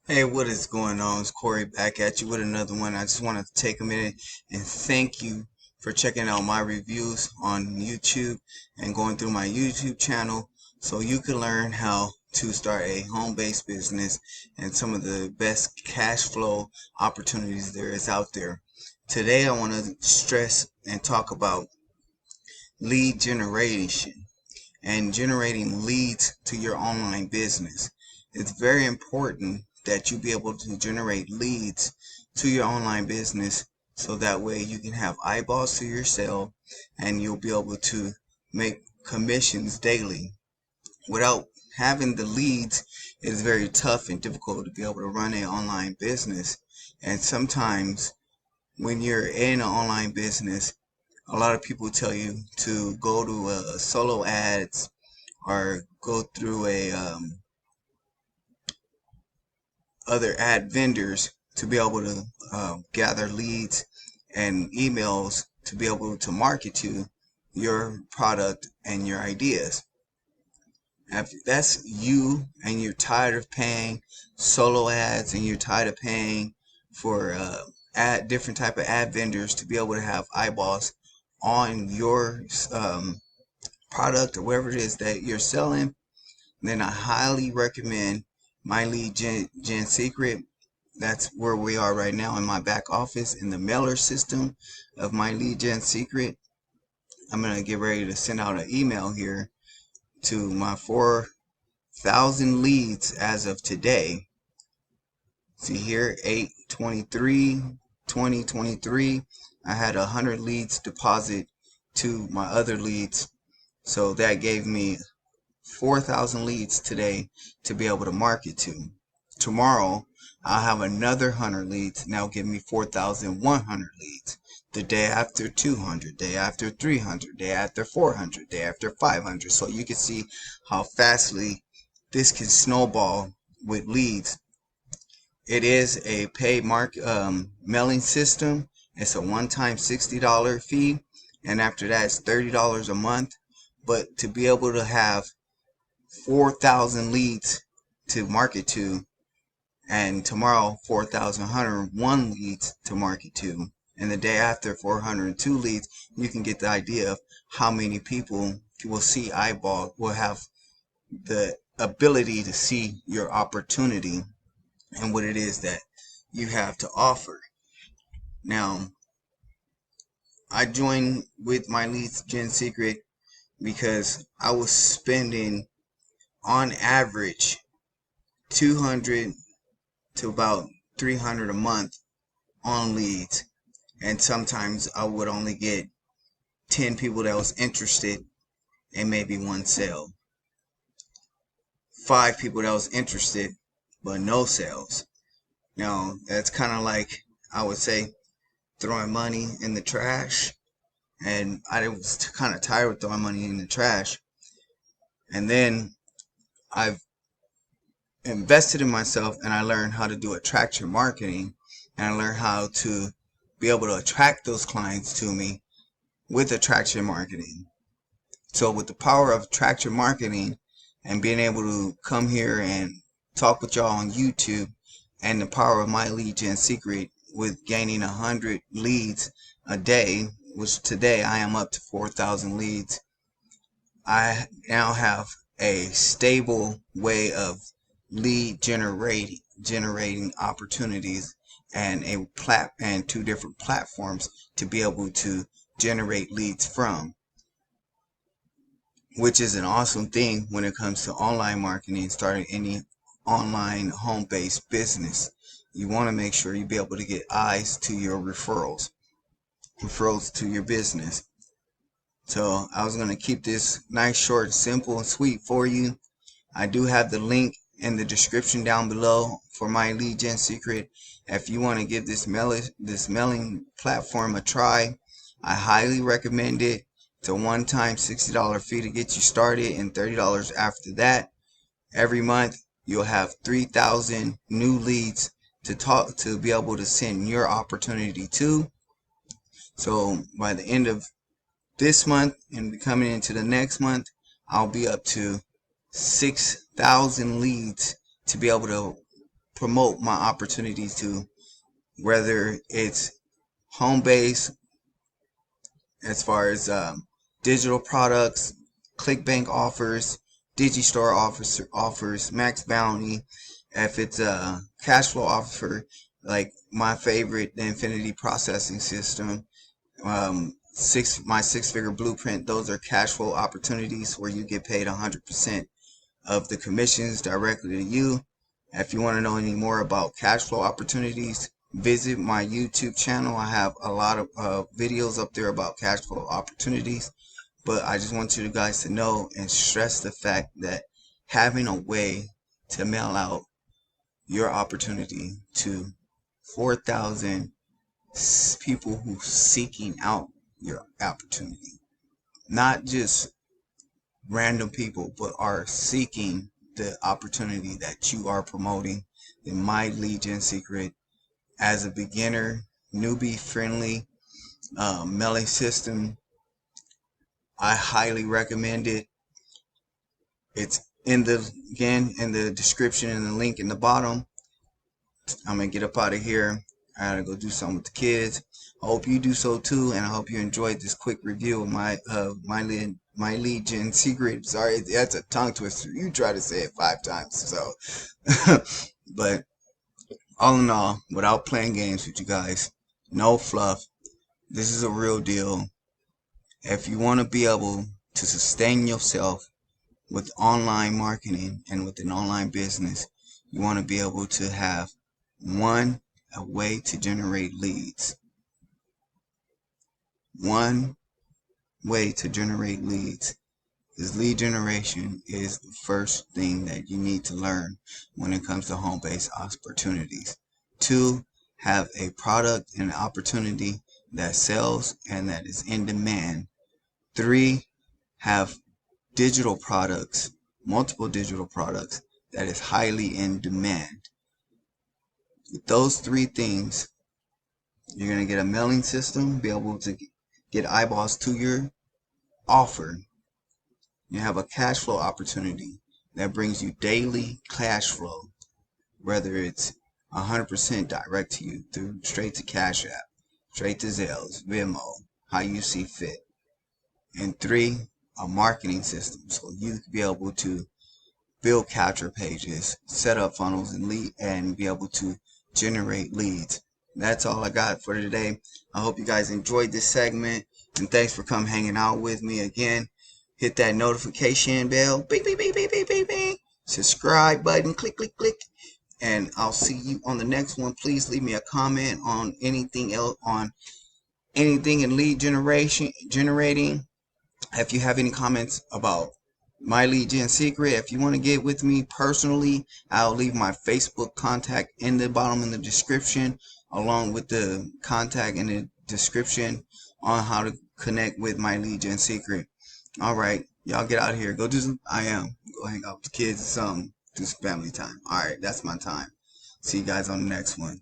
Hey, what is going on? It's Corey back at you with another one. I just want to take a minute and thank you for checking out my reviews on YouTube and going through my YouTube channel so you can learn how to start a home-based business and some of the best cash flow opportunities there is out there. Today, I want to stress and talk about lead generation and generating leads to your online business. It's very important that you be able to generate leads to your online business so that way you can have eyeballs to your sale and you'll be able to make commissions daily. Without having the leads, it is very tough and difficult to be able to run an online business. And sometimes when you're in an online business, a lot of people tell you to go to solo ads or go through a other ad vendors to be able to gather leads and emails to be able to market to your product and your ideas. If that's you and you're tired of paying solo ads and you're tired of paying for ad different type of ad vendors to be able to have eyeballs on your product or whatever it is that you're selling, then I highly recommend My Lead Gen Secret. That's where we are right now in my back office in the mailer system of My Lead Gen Secret. I'm going to get ready to send out an email here to my 4,000 leads as of today. See here, 8/23/2023. I had 100 leads deposit to my other leads. So that gave me 4,000 leads today to be able to market to. Tomorrow, I'll have another 100 leads. Now give me 4,100 leads. The day after 200, day after 300, day after 400, day after 500. So you can see how fastly this can snowball with leads. It is a paid mailing system. It's a one-time $60 fee, and after that, it's $30 a month. But to be able to have 4,000 leads to market to, and tomorrow 4,101 leads to market to, and the day after 402 leads, you can get the idea of how many people will see eyeball, will have the ability to see your opportunity and what it is that you have to offer. Now, I joined with My Lead Gen Secret because I was spending on average 200 to about 300 a month on leads, and sometimes I would only get 10 people that was interested and maybe one sale, 5 people that was interested but no sales. Now that's kind of like, I would say, throwing money in the trash, and I was kind of tired of throwing money in the trash. And then I've invested in myself and I learned how to do attraction marketing, and I learned how to be able to attract those clients to me with attraction marketing. So with the power of attraction marketing and being able to come here and talk with y'all on YouTube, and the power of My Lead Gen Secret with gaining 100 leads a day, which today I am up to 4,000 leads, I now have a stable way of lead generating opportunities and and 2 different platforms to be able to generate leads from, which is an awesome thing when it comes to online marketing, starting any online home-based business. You want to make sure you be able to get eyes to your referrals to your business. So I was going to keep this nice, short, simple, and sweet for you. I do have the link in the description down below for My Lead Gen Secret. If you want to give this mailing platform a try, I highly recommend it. It's a one-time $60 fee to get you started and $30 after that. Every month you'll have 3,000 new leads to be able to send your opportunity to. So by the end of this month and coming into the next month, I'll be up to 6,000 leads to be able to promote my opportunities to, whether it's home base as far as digital products, ClickBank offers, Digistore offers, Max Bounty. If it's a cash flow offer, like my favorite, the Infinity Processing System, my six-figure blueprint, those are cash flow opportunities where you get paid 100% of the commissions directly to you. If you want to know any more about cash flow opportunities, visit my YouTube channel. I have a lot of videos up there about cash flow opportunities. But I just want you guys to know and stress the fact that having a way to mail out your opportunity to 4,000 people who seeking out your opportunity, not just random people, but are seeking the opportunity that you are promoting, the My Lead Gen Secret as a beginner, newbie friendly mailing system. I highly recommend it. It's in the description and the link in the bottom. I'm gonna get up out of here. I gotta go do something with the kids. I hope you do so too, and I hope you enjoyed this quick review of my lead gen secret. Sorry, that's a tongue twister. You try to say it 5 times, so. But all in all, without playing games with you guys, no fluff. This is a real deal. If you want to be able to sustain yourself with online marketing and with an online business, you want to be able to have a way to generate leads. One way to generate leads, because lead generation is the first thing that you need to learn when it comes to home-based opportunities. 2, have a product and an opportunity that sells and that is in demand. 3, have digital products, multiple digital products that is highly in demand. With those 3 things, you're going to get a mailing system, be able to get eyeballs to your offer. You have a cash flow opportunity that brings you daily cash flow, whether it's 100% direct to you through straight to Cash App, straight to Zelle, Venmo, how you see fit. And 3, a marketing system, so you can be able to build capture pages, set up funnels and be able to generate leads. That's all I got for today. I hope you guys enjoyed this segment, and thanks for coming hanging out with me again. Hit that notification bell, beep beep beep beep beep beep beep. Subscribe button, click click click, and I'll see you on the next one. Please leave me a comment on anything else, on anything in lead generating. If you have any comments about My Lead Gen Secret, if you want to get with me personally, I'll leave my Facebook contact in the bottom in the description, along with the contact in the description on how to connect with My Lead Gen Secret. Alright, y'all get out of here. Go hang out with the kids or something. Do some family time. Alright, that's my time. See you guys on the next one.